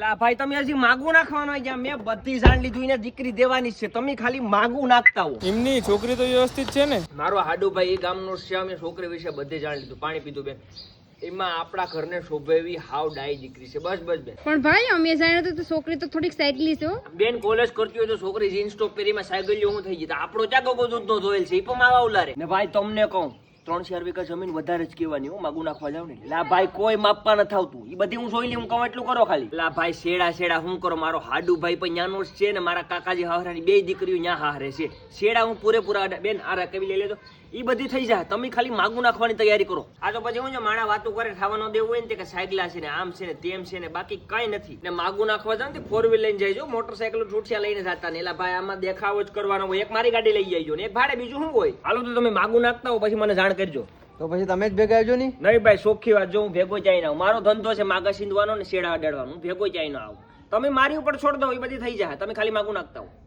લા ભાઈ તમે હજી માગું નાખવાનો જ્યાં મેં બધી જાણ લીધું એને દીકરી દેવાની છે, તમે ખાલી માગું નાખતા હો. એમની છોકરી તો વ્યવસ્થિત છે ને? મારો હાડુભાઈ એ ગામનો છે, અમે છોકરી વિશે બધે જાણ લીધું, પાણી પીધું બેન. એમાં આપણા ઘરને શોભે એવી હાવ ડાઈ દીકરી છે, બસ બસ બેન. પણ ભાઈ અમે જાણ્યું તો છોકરી તો થોડીક સાયકલી છે હો. બેન કોલેજ કરતી હોય તો છોકરી જીન્સ ટોપ પહેરીમાં સાયકલ હું થઈ જતા, આપણો ચાકો દૂધનો ધોયેલ છે, એ પણ માવા ઉલારે ને. ભાઈ તમને કહું 3-4 વીઘા જમીન વધારે જ કહેવાની, હું માગું નાખવા જાવ ને. લા ભાઈ કોઈ માપવા નથી આવતું, એ બધી હું જોઈ લી, હું કહું એટલું કરો ખાલી. લા ભાઈ શેડા હું કરો, મારો હાડુ ભાઈ પણ ન્યાનો જ છે ને મારા કાકાજી હાહરાની 2 દીકરીઓ ન્યા હારે છે. શેડા હું પૂરેપૂરા બેન આરા કવી લઈ લેજો, એ બધી થઈ જાય, તમે ખાલી માગું નાખવાની તૈયારી કરો. આ તો પછી હું છે માણા વાતો કરે ખાવાનો દેવું હોય ને કે સાયકલા છે ને આમ છે ને તેમ છે ને, બાકી કઈ નથી. ને માગું નાખવા જાવ ને 4 વ્હીલ લઈને જઈજો, મોટરસાયકલ છૂટશા લઈને જતા ને. એલા ભાઈ આમાં દેખાવો જ કરવાનો હોય, એક મારી ગાડી લઈ જઈજો ને એક ભાડે, બીજું શું હોય. હાલો તો તમે માગું નાખતા હો પછી મને જાણ કરજો. તો પછી તમે જ ભેગા આવજો નહીં ભાઈ ચોખ્ખી વાત, જો હું ભેગો જ આવીને આવું, મારો ધંધો છે માગા સીંધવાનો ને શેડા અડાડવાનો, હું ભેગો જ આવીને આવું. તમે મારી ઉપર છોડ દો, એ બધી થઈ જાય, તમે ખાલી માગું નાખતા હો.